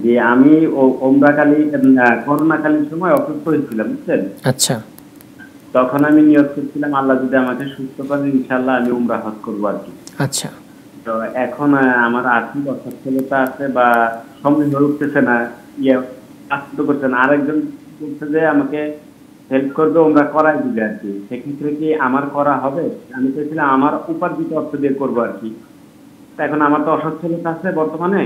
যে আমি করোনাকালীন সময় অসুস্থ হয়েছিলাম, বুঝছেন? আচ্ছা তখন আমি নিয়ত করছিলাম আল্লাহ যদি আমাকে সুস্থ করে ইনশাআল্লাহ আমি উমরা হজ করবো আর কি। আচ্ছা তো এখন আমার আর্থিক অসচ্ছলতা আছে বা সময় হয়ে উঠতেছে না, আসতে করছে না। আরেকজন বলছে যে আমাকে হেল্প করবে, উমরা করাই দিবে আর কি। সেক্ষেত্রে কি আমার করা হবে? আমি চাইছিলাম আমার উপার্জিত অর্থ দিয়ে করবো আর কি। তা এখন আমার তো অসচ্ছলতা আছে বর্তমানে,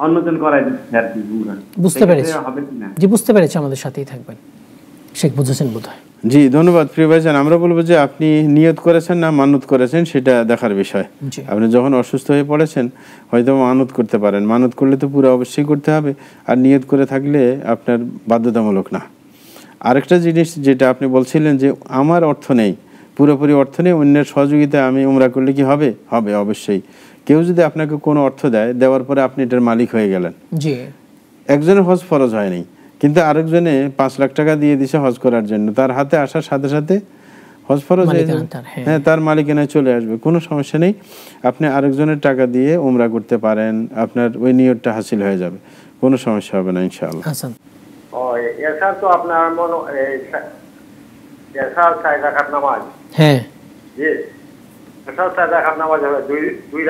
অন্যজন করাই দিচ্ছে আর কি উমরা। বুঝতে পেরেছি। হবে কিনা? জি বুঝতে পেরেছি, আমাদের সাথেই থাকবেন। শেখ বুঝেছেন বোধহয়। জি ধন্যবাদ প্রিয় ভাইজান। আমরা বলবো যে আপনি নিয়ত করেছেন না মানত করেছেন সেটা দেখার বিষয়। আপনি যখন অসুস্থ হয়ে পড়েছেন হয়তো মানত করতে পারেন, মানত করলে তো পুরো অবশ্যই করতে হবে, আর নিয়ত করে থাকলে আপনার বাধ্যতামূলক না। আরেকটা জিনিস যেটা আপনি বলছিলেন যে আমার অর্থ নেই, পুরোপুরি অর্থ নেই, অন্যের সহযোগিতায় আমি উমরা করলে কি হবে? হবে অবশ্যই। কেউ যদি আপনাকে কোনো অর্থ দেয়, দেওয়ার পরে আপনি এটার মালিক হয়ে গেলেন, জি একজনের হজ ফরজ হয়নি কিন্তু আরেকজনে 5 লাখ টাকা দিয়ে দিছে হজ করার জন্য, তার হাতে আসার সাথে সাথে হজ ফরজ হয়ে যাবে। হ্যাঁ, তার মালিকানায় চলে আসবে, কোনো সমস্যা নেই। আপনি আরেকজনের টাকা দিয়ে উমরা করতে পারেন, আপনার ওই নিয়তটা হাসিল হয়ে যাবে, কোনো সমস্যা হবে না ইনশাআল্লাহ। হাসান এছাড়া তো আপনার রাখার নামাজ, হ্যাঁ জি রাখার নামাজ হবে দুই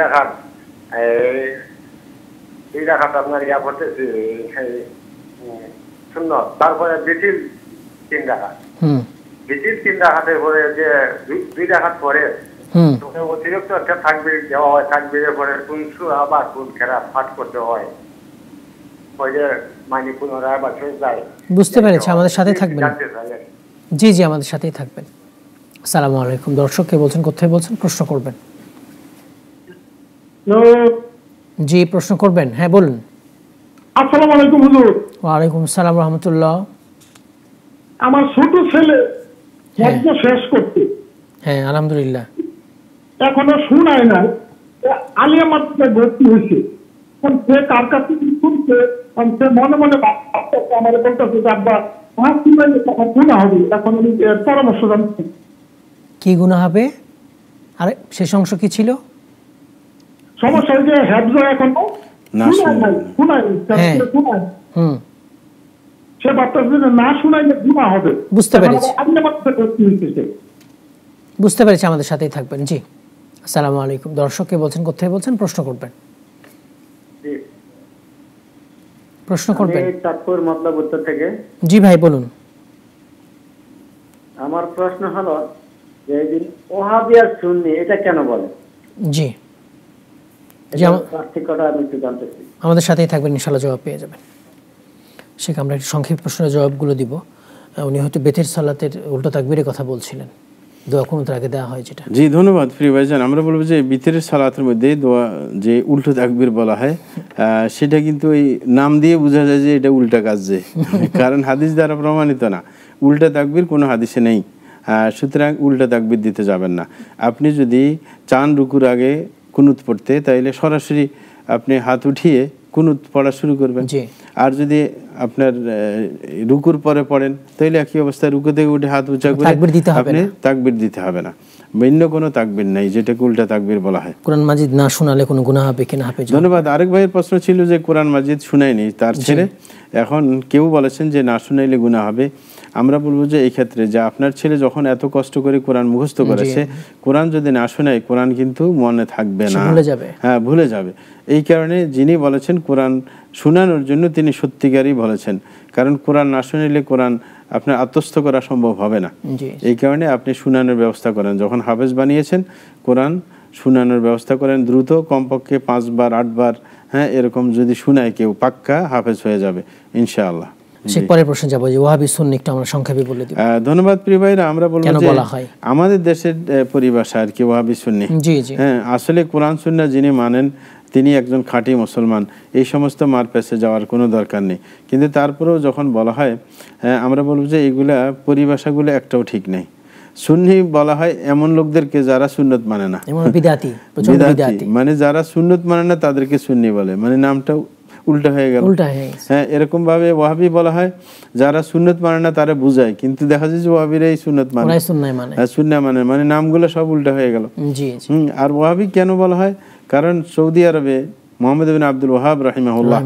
রাখার আপনার ইয়া করতেছি শূন্য, তারপরে বিটিল 3 রাখাত, বিটিল 3 রাখাতের পরে যে 2 রাখাত পরে অতিরিক্ত একটা তাকবীর দেওয়া হয়, তাকবীরের পরে কোন সূরা বা কোন কেরাত পাঠ করতে হয়, ওই যে মানে পুনরায় বা যায়। বুঝতে পেরেছি, আমাদের সাথেই থাকবেন। জি জি আমাদের সাথেই থাকবেন। আসসালামু আলাইকুম। দর্শক কে বলছেন, কোথায় বলছেন, প্রশ্ন করবেন? জি প্রশ্ন করবেন, হ্যাঁ বলুন। আসসালামু আলাইকুম হুজুর। ওয়া আলাইকুম আসসালাম ওয়া রাহমাতুল্লাহ। আমার ছোট ছেলে হজ শেষ করতে, হ্যাঁ আলহামদুলিল্লাহ, এখনো শুনায় না, আলিয়া মাদ্রাসায় ভর্তি হয়েছে। সে কার কাছে শুনছে, সে মনে মনে ভাবতেছে, আমার বলতেছে যে আব্বা আমার শুনাইলে তখন গুনাহ হবে। এখন আমি পরামর্শ জানছি কি গুনাহ হবে? আরে শেষ অংশ কি ছিল? সমস্যা যে হেফজ এখনো শুনায়, সে ভাবতেছে যে না শুনাইলে গুনাহ হবে। বুঝতে পেরেছি, আলিয়া মাদ্রাসায় ভর্তি হয়েছে। বুঝতে পেরেছি, আমাদের সাথেই থাকবেন। জি আসসালামু আলাইকুম। দর্শক কে বলছেন, কোথায় বলছেন, প্রশ্ন করবেন? প্রশ্ন করবেন। চাঁদপুর মতলব উত্তর থেকে। জি ভাই বলুন। আমার প্রশ্ন হলো যে এই ওহাবি আর সুন্নি এটা কেন বলে? জি পার্থক্যটা আমি একটু জানতে চাই। আমাদের সাথেই থাকবেন, ইনশাআল্লাহ জবাব পেয়ে যাবেন। সেটা আমরা একটু সংক্ষিপ্ত প্রশ্নের জবাবগুলো দিব। উনি হয়তো বেতের সালাতের উল্টো তাকবীরের কথা বলছিলেন, দোয়া কুনুতের আগে দেওয়া হয় যেটা। জি ধন্যবাদ প্রিয় ভাইজান। আমরা বলবো যে বিতরের সালাতের মধ্যে দোয়া যে উল্টো তাকবীর বলা হয়, সেটা কিন্তু ওই নাম দিয়ে বোঝা যায় যে এটা উল্টা কাজ, যে কারণ হাদিস দ্বারা প্রমাণিত না, উল্টা তাকবীর কোনো হাদিসে নেই। সুতরাং উল্টা তাকবীর দিতে যাবেন না। আপনি যদি চান রুকুর আগে কুনুত পড়তে, তাইলে সরাসরি আপনি হাত উঠিয়ে কুনুত পড়া শুরু করবেন। আর যদি আপনার রুকুর পরে পড়েন তাহলে একই অবস্থায় রুকু থেকে উঠে হাত উঁচা করে আপনি তাকবীর দিতে হবে না। ভিন্ন কোনো তাকবীর নাই, যেটাকে উল্টা তাকবীর বলা হয়। কোরআন মাজিদ না শোনালে কোনো গুনাহ হবে কিনা হাফেজ? ধন্যবাদ। আরেক ভাইয়ের প্রশ্ন ছিল যে কোরআন মাজিদ শুনায়নি তার ছেলে, এখন কেউ বলেছেন যে না শুনাইলে গুনাহ হবে। আমরা বলবো যে এই ক্ষেত্রে যে আপনার ছেলে যখন এত কষ্ট করে কোরআন মুখস্থ করেছে, কোরআন যদি না শোনায় কোরআন কিন্তু মনে থাকবে না, ভুলে যাবে। হ্যাঁ ভুলে যাবে। এই কারণে যিনি বলেছেন কোরআন শোনানোর জন্য তিনি সত্যিকারই বলেছেন, কারণ কোরআন না শুনাইলে কোরআন আপনার আত্মস্থ করা সম্ভব হবে না। এই কারণে আপনি শুনানোর ব্যবস্থা করেন, যখন হাফেজ বানিয়েছেন কোরআন শুনানোর ব্যবস্থা করেন দ্রুত, কমপক্ষে 5 বার 8 বার, হ্যাঁ এরকম যদি শুনায় কেউ পাক্কা হাফেজ হয়ে যাবে ইনশাআল্লাহ। পরের প্রশ্ন যাব যে ওয়াহাবি সুন্নি একটু আমরা সংক্ষেপে বলে দিব। ধন্যবাদ প্রিয় ভাইরা। আমরা বলবো যে আমাদের দেশের পরিভাষা আর কি ওয়াহাবি সুন্নি। হ্যাঁ আসলে কোরআন সুন্নাহ যিনি মানেন তিনি একজন খাঁটি মুসলমান, এই সমস্ত মারপ্যাচে যাওয়ার কোনো দরকার নেই। কিন্তু তারপরেও যখন বলা হয়, আমরা বলবো যে এইগুলা পরিভাষাগুলো একটাও ঠিক নেই। সুন্নি বলা হয় এমন লোকদেরকে যারা সুন্নত মানে না, বিদাতি, মানে যারা সুন্নত মানে না তাদেরকে সুন্নি বলে, মানে নামটা উল্টা হয়ে গেল। হ্যাঁ এরকম ভাবে ওয়াহাবি বলা হয় যারা সুন্নত মানে না তারা বুঝায়, কিন্তু দেখা যায় যে ওয়াহাবিরা এই সুন্নত মানে, সুন্নাহ মানে নামগুলো সব উল্টা হয়ে গেল। আর ওয়াহাবি কেন বলা হয়? কারণ সৌদি আরবে মুহাম্মদ ইবনে আব্দুল ওয়াহাব রাহিমাহুল্লাহ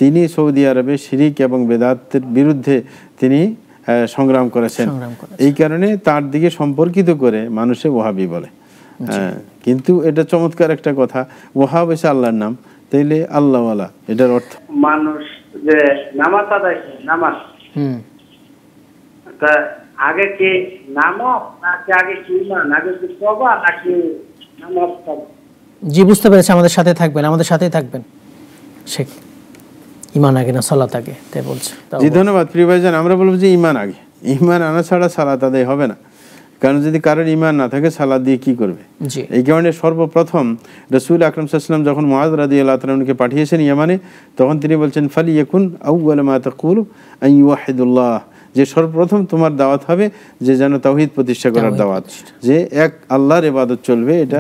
তিনি সৌদি আরবে শিরিক এবং বেদাতের বিরুদ্ধে তিনি সংগ্রাম করেছেন। এই কারণে তার দিকে সম্পর্কিত করে মানুষে ওয়াহাবি বলে। কিন্তু এটা চমৎকার একটা কথা, ওয়াহাব হচ্ছে আল্লাহর নাম, তাইলে আল্লাহওয়ালা এটার অর্থ মানুষ যে নামাজ আদায় করে, নামাজ তা আগে কি নামাজ নাকি আগে কি ইমান, আগে কি তওবা নাকি নামাজ? জি, বুঝতে পেরেছি। আমাদের সাথে থাকবেন, আমাদের সাথেই থাকবেন। শেখ, ইমান আগে না সালাত আগে, তাই বলছে। জি ধন্যবাদ প্রিয় ভাইজান। আমরা বলবো যে ইমান আগে, ইমান আনা ছাড়া সালাত আদায় হবে না। কারণ যদি কারোর ইমান না থাকে সালাত দিয়ে কি করবে? এই কারণে সর্বপ্রথম রাসূল আকরাম সাল্লাল্লাহু আলাইহি ওয়াসাল্লাম যখন মুআয রাদিয়াল্লাহু তাআলা আনহুকে পাঠিয়েছেন ইয়ামানে, তখন তিনি বলছেন ফালিয়াকুন আউয়াল মা তাকুলু আন ইউহিদুল্লাহ, যে সর্বপ্রথম তোমার দাওয়াত হবে যে যেন তাওহীদ প্রতিষ্ঠা করার দাওয়াত, যে এক আল্লাহর ইবাদত চলবে, এটা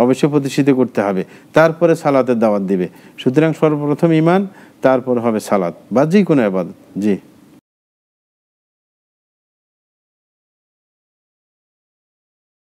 অবশ্যই প্রতিষ্ঠিত করতে হবে। তারপরে সালাতের দাওয়াত দিবে। সুতরাং সর্বপ্রথম ইমান, তারপর হবে সালাত বা যে কোনো ইবাদত। জি।